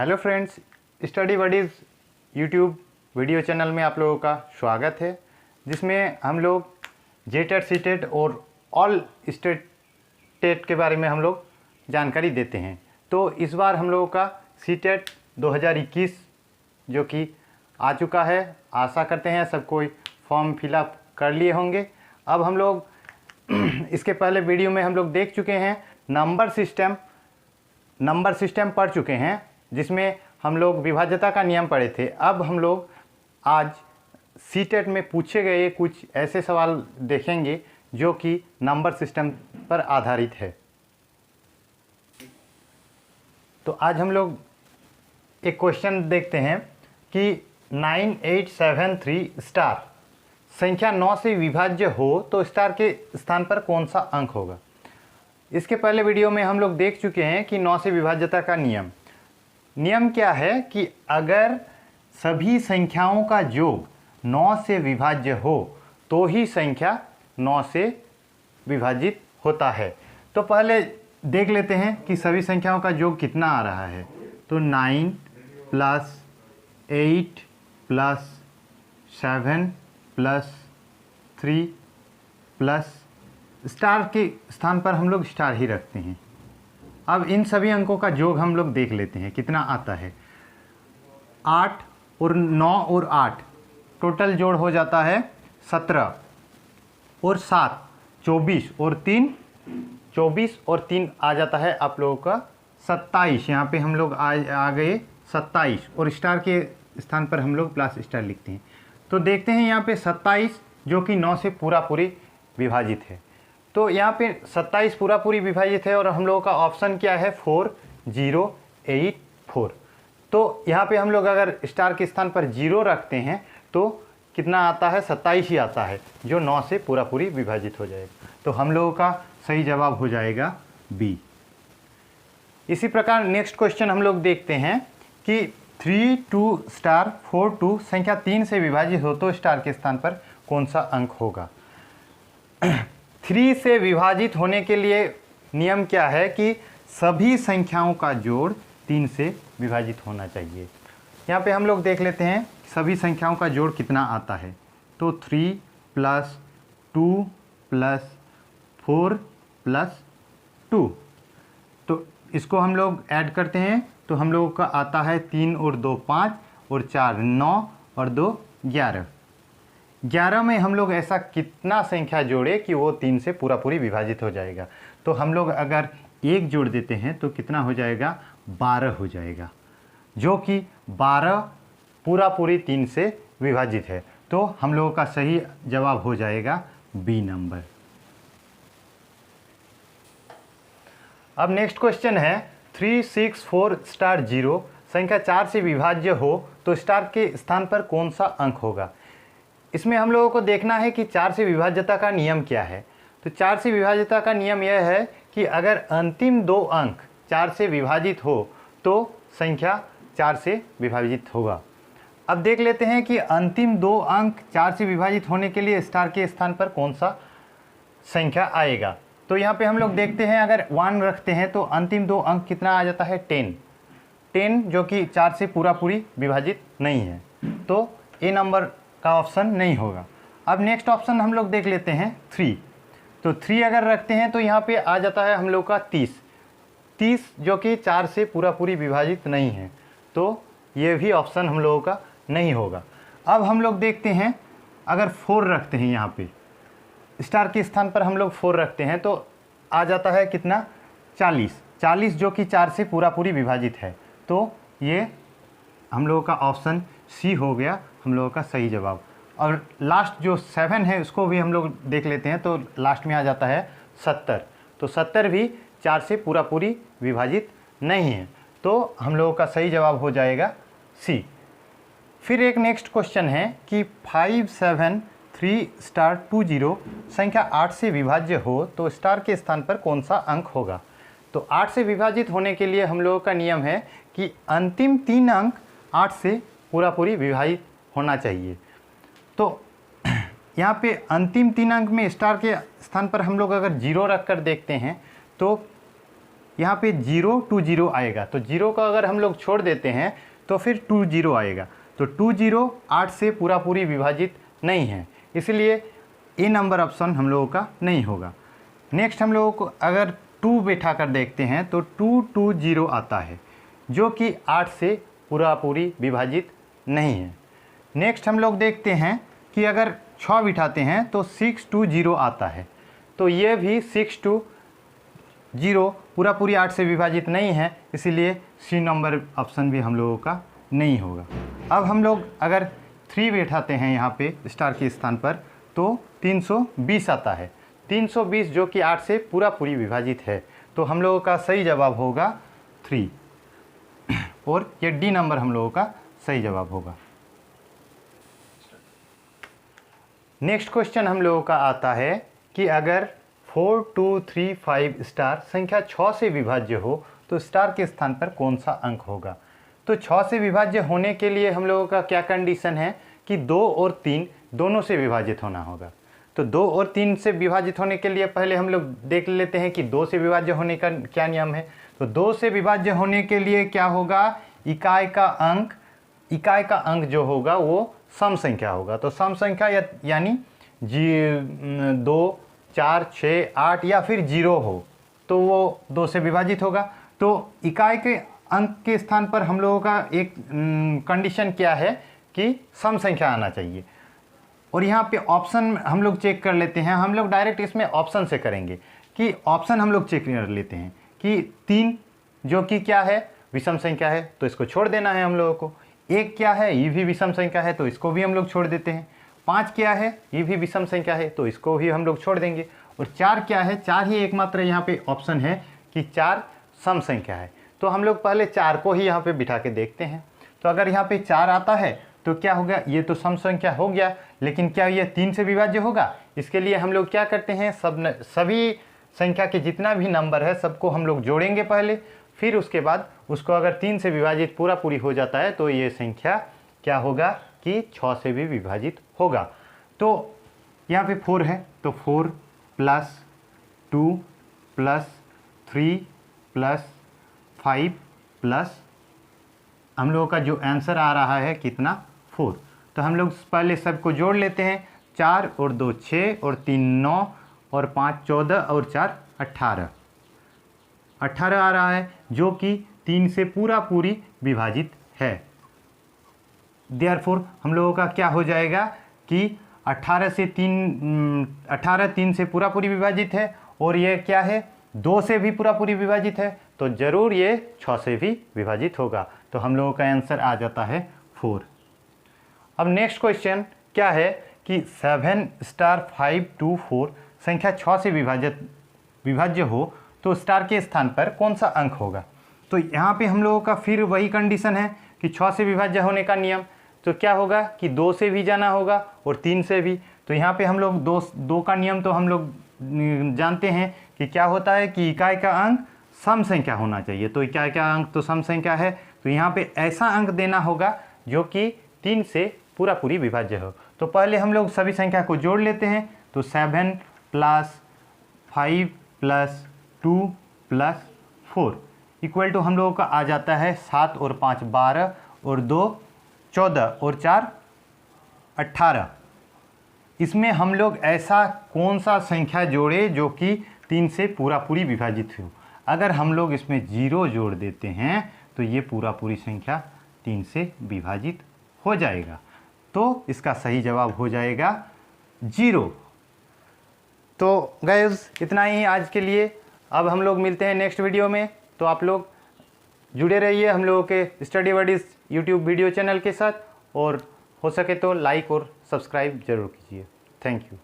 Hello friends, study buddies YouTube video channel में आप लोगों का स्वागत है, जिसमें हम लोग जेटेट सीटेट और ऑल स्टेट के बारे में हम लोग जानकारी देते हैं। तो इस बार हम लोगों का सीटेट 2021 जो कि आ चुका है। आशा करते हैं सब कोई फॉर्म फिलअप कर लिए होंगे। अब हम लोग इसके पहले वीडियो में हम लोग देख चुके हैं, नंबर सिस्टम पढ़ चुके हैं, जिसमें हम लोग विभाज्यता का नियम पढ़े थे। अब हम लोग आज सीटेट में पूछे गए कुछ ऐसे सवाल देखेंगे जो कि नंबर सिस्टम पर आधारित है। तो आज हम लोग एक क्वेश्चन देखते हैं कि 9873 स्टार संख्या 9 से विभाज्य हो तो स्टार के स्थान पर कौन सा अंक होगा। इसके पहले वीडियो में हम लोग देख चुके हैं कि 9 से विभाज्यता का नियम क्या है कि अगर सभी संख्याओं का योग 9 से विभाज्य हो तो ही संख्या 9 से विभाजित होता है। तो पहले देख लेते हैं कि सभी संख्याओं का योग कितना आ रहा है। तो 9 + 8 + 7 + 3 प्लस स्टार के स्थान पर हम लोग स्टार ही रखते हैं। अब इन सभी अंकों का योग हम लोग देख लेते हैं कितना आता है। 8 और 9 और 8 टोटल जोड़ हो जाता है 17 और 7 24 और 3 आ जाता है आप लोगों का 27। यहाँ पे हम लोग आ गए 27 और स्टार के स्थान पर हम लोग प्लस स्टार लिखते हैं। तो देखते हैं यहाँ पे 27 जो कि 9 से पूरी विभाजित है। तो यहाँ पे 27 पूरी विभाजित है और हम लोगों का ऑप्शन क्या है 4084। तो यहाँ पे हम लोग अगर स्टार के स्थान पर 0 रखते हैं तो कितना आता है 27 ही आता है, जो 9 से पूरी विभाजित हो जाएगा। तो हम लोगों का सही जवाब हो जाएगा बी। इसी प्रकार नेक्स्ट क्वेश्चन हम लोग देखते हैं कि 32 स्टार 42 संख्या 3 से विभाजित हो तो स्टार के स्थान पर कौन सा अंक होगा। 3 से विभाजित होने के लिए नियम क्या है कि सभी संख्याओं का जोड़ 3 से विभाजित होना चाहिए। यहाँ पे हम लोग देख लेते हैं सभी संख्याओं का जोड़ कितना आता है। तो 3 + 2 + 4 + 2, तो इसको हम लोग ऐड करते हैं तो हम लोगों का आता है 3 और 2 5 और 4 9 और 2 11। 11 में हम लोग ऐसा कितना संख्या जोड़े कि वो 3 से पूरी विभाजित हो जाएगा। तो हम लोग अगर 1 जोड़ देते हैं तो कितना हो जाएगा 12 हो जाएगा, जो कि 12 पूरी 3 से विभाजित है। तो हम लोगों का सही जवाब हो जाएगा बी नंबर। अब नेक्स्ट क्वेश्चन है 364 स्टार 0 संख्या 4 से विभाज्य हो तो स्टार के स्थान पर कौन सा अंक होगा। इसमें हम लोगों को देखना है कि 4 से विभाज्यता का नियम क्या है। तो 4 से विभाज्यता का नियम यह है कि अगर अंतिम 2 अंक 4 से विभाजित हो तो संख्या 4 से विभाजित होगा। अब देख लेते हैं कि अंतिम 2 अंक 4 से विभाजित होने के लिए स्टार के स्थान पर कौन सा संख्या आएगा। तो यहाँ पे हम लोग देखते हैं अगर 1 रखते हैं तो अंतिम 2 अंक कितना आ जाता है 10, जो कि 4 से पूरी विभाजित नहीं है। तो ए नंबर का ऑप्शन नहीं होगा। अब नेक्स्ट ऑप्शन हम लोग देख लेते हैं 3। तो 3 अगर रखते हैं तो यहाँ पे आ जाता है हम लोग का 30, जो कि 4 से पूरी विभाजित नहीं है। तो ये भी ऑप्शन हम लोगों का नहीं होगा। अब हम लोग देखते हैं अगर 4 रखते हैं, यहाँ पे स्टार के स्थान पर हम लोग 4 रखते हैं तो आ जाता है कितना 40, जो कि 4 से पूरी विभाजित है। तो ये हम लोगों का ऑप्शन सी हो गया हम लोगों का सही जवाब। और लास्ट जो 7 है उसको भी हम लोग देख लेते हैं। तो लास्ट में आ जाता है 70, तो 70 भी 4 से पूरी विभाजित नहीं है। तो हम लोगों का सही जवाब हो जाएगा सी। फिर एक नेक्स्ट क्वेश्चन है कि 573 स्टार 20 संख्या 8 से विभाज्य हो तो स्टार के स्थान पर कौन सा अंक होगा। तो 8 से विभाजित होने के लिए हम लोगों का नियम है कि अंतिम 3 अंक 8 से पूरी विभाजित होना चाहिए। तो यहाँ पे अंतिम 3 अंक में स्टार के स्थान पर हम लोग अगर 0 रख कर देखते हैं तो यहाँ पे 0 2 0 आएगा, तो 0 का अगर हम लोग छोड़ देते हैं तो फिर 2 0 आएगा। तो 2 0 8 से पूरा पूरी विभाजित नहीं है, इसलिए ए नंबर ऑप्शन हम लोगों का नहीं होगा। नेक्स्ट हम लोगों को अगर 2 बैठा कर देखते हैं तो 2 2 0 आता है, जो कि 8 से पूरा पूरी विभाजित नहीं है। नेक्स्ट हम लोग देखते हैं कि अगर 6 बिठाते हैं तो 6 2 0 आता है, तो ये भी 6 2 0 पूरा पूरी 8 से विभाजित नहीं है, इसीलिए सी नंबर ऑप्शन भी हम लोगों का नहीं होगा। अब हम लोग अगर 3 बैठाते हैं यहाँ पे स्टार के स्थान पर तो 320 आता है, 320 जो कि 8 से पूरा पूरी विभाजित है, तो हम लोगों का सही जवाब होगा 3 और ये डी नंबर हम लोगों का सही जवाब होगा। नेक्स्ट क्वेश्चन हम लोगों का आता है कि अगर 4 2 3 5 स्टार संख्या 6 से विभाज्य हो तो स्टार के स्थान पर कौन सा अंक होगा। तो 6 से विभाज्य होने के लिए हम लोगों का क्या कंडीशन है कि 2 और 3 दोनों से विभाजित होना होगा। तो 2 और 3 से विभाजित होने के लिए पहले हम लोग देख लेते हैं कि 2 से विभाज्य होने का क्या नियम है। तो 2 से विभाज्य होने के लिए क्या होगा, इकाई का अंक जो होगा वो सम संख्या होगा। तो सम संख्या यानी 2 4 6 8 या फिर 0 हो तो वो 2 से विभाजित होगा। तो इकाई के अंक के स्थान पर हम लोगों का एक कंडीशन क्या है कि सम संख्या आना चाहिए। और यहाँ पे ऑप्शन हम लोग चेक कर लेते हैं, हम लोग डायरेक्ट इसमें ऑप्शन से करेंगे कि ऑप्शन हम लोग चेक कर लेते हैं कि 3 जो कि क्या है विषम संख्या है, तो इसको छोड़ देना है हम लोगों को। 1 क्या है, ये भी विषम संख्या है, तो इसको भी हम लोग छोड़ देते हैं। 5 क्या है, ये भी विषम संख्या है, तो इसको भी हम लोग छोड़ देंगे। और 4 क्या है, 4 ही एकमात्र यहाँ पे ऑप्शन है कि 4 सम संख्या है, तो हम लोग पहले 4 को ही यहाँ पे बिठा के देखते हैं। तो अगर यहाँ पे 4 आता है तो क्या होगा, ये तो सम संख्या हो गया, लेकिन क्या ये 3 से विभाज्य होगा। इसके लिए हम लोग क्या करते हैं, सभी संख्या के जितना भी नंबर है सबको हम लोग जोड़ेंगे पहले, फिर उसके बाद उसको अगर 3 से विभाजित पूरा पूरी हो जाता है तो ये संख्या क्या होगा कि 6 से भी विभाजित होगा। तो यहाँ पे 4 है, तो 4 + 2 + 3 + 5 प्लस हम लोगों का जो आंसर आ रहा है कितना, 4। तो हम लोग पहले सबको जोड़ लेते हैं। 4 और 2 6 और 3 9 और 5 14 और 4 18 आ रहा है, जो कि 3 से पूरा पूरी विभाजित है। देयरफॉर हम लोगों का क्या हो जाएगा कि 18 3 से पूरा पूरी विभाजित है, और ये क्या है 2 से भी पूरा पूरी विभाजित है, तो ज़रूर ये 6 से भी विभाजित होगा। तो हम लोगों का आंसर आ जाता है 4। अब नेक्स्ट क्वेश्चन क्या है कि 7 स्टार 5 2 4 संख्या 6 से विभाज्य हो तो स्टार के स्थान पर कौन सा अंक होगा। तो यहाँ पे हम लोगों का फिर वही कंडीशन है कि 6 से विभाज्य होने का नियम, तो क्या होगा कि 2 से भी जाना होगा और 3 से भी। तो यहाँ पे हम लोग 2 का नियम तो हम लोग जानते हैं कि क्या होता है कि इकाई का अंक सम संख्या होना चाहिए। तो इकाई का अंक तो सम संख्या है, तो यहाँ पे ऐसा अंक देना होगा जो कि 3 से पूरा पूरी विभाज्य हो। तो पहले हम लोग सभी संख्या को जोड़ लेते हैं। तो 7 + 5 + 2 + 4 इक्वल टू हम लोगों का आ जाता है 7 और 5 12 और 2 14 और 4 18। इसमें हम लोग ऐसा कौन सा संख्या जोड़े जो कि 3 से पूरा पूरी विभाजित हो। अगर हम लोग इसमें 0 जोड़ देते हैं तो ये पूरा पूरी संख्या 3 से विभाजित हो जाएगा, तो इसका सही जवाब हो जाएगा 0। तो गाइस इतना ही आज के लिए। अब हम लोग मिलते हैं नेक्स्ट वीडियो में, तो आप लोग जुड़े रहिए हम लोगों के study buddies YouTube video channel के साथ, और हो सके तो लाइक और सब्सक्राइब जरूर कीजिए। Thank you.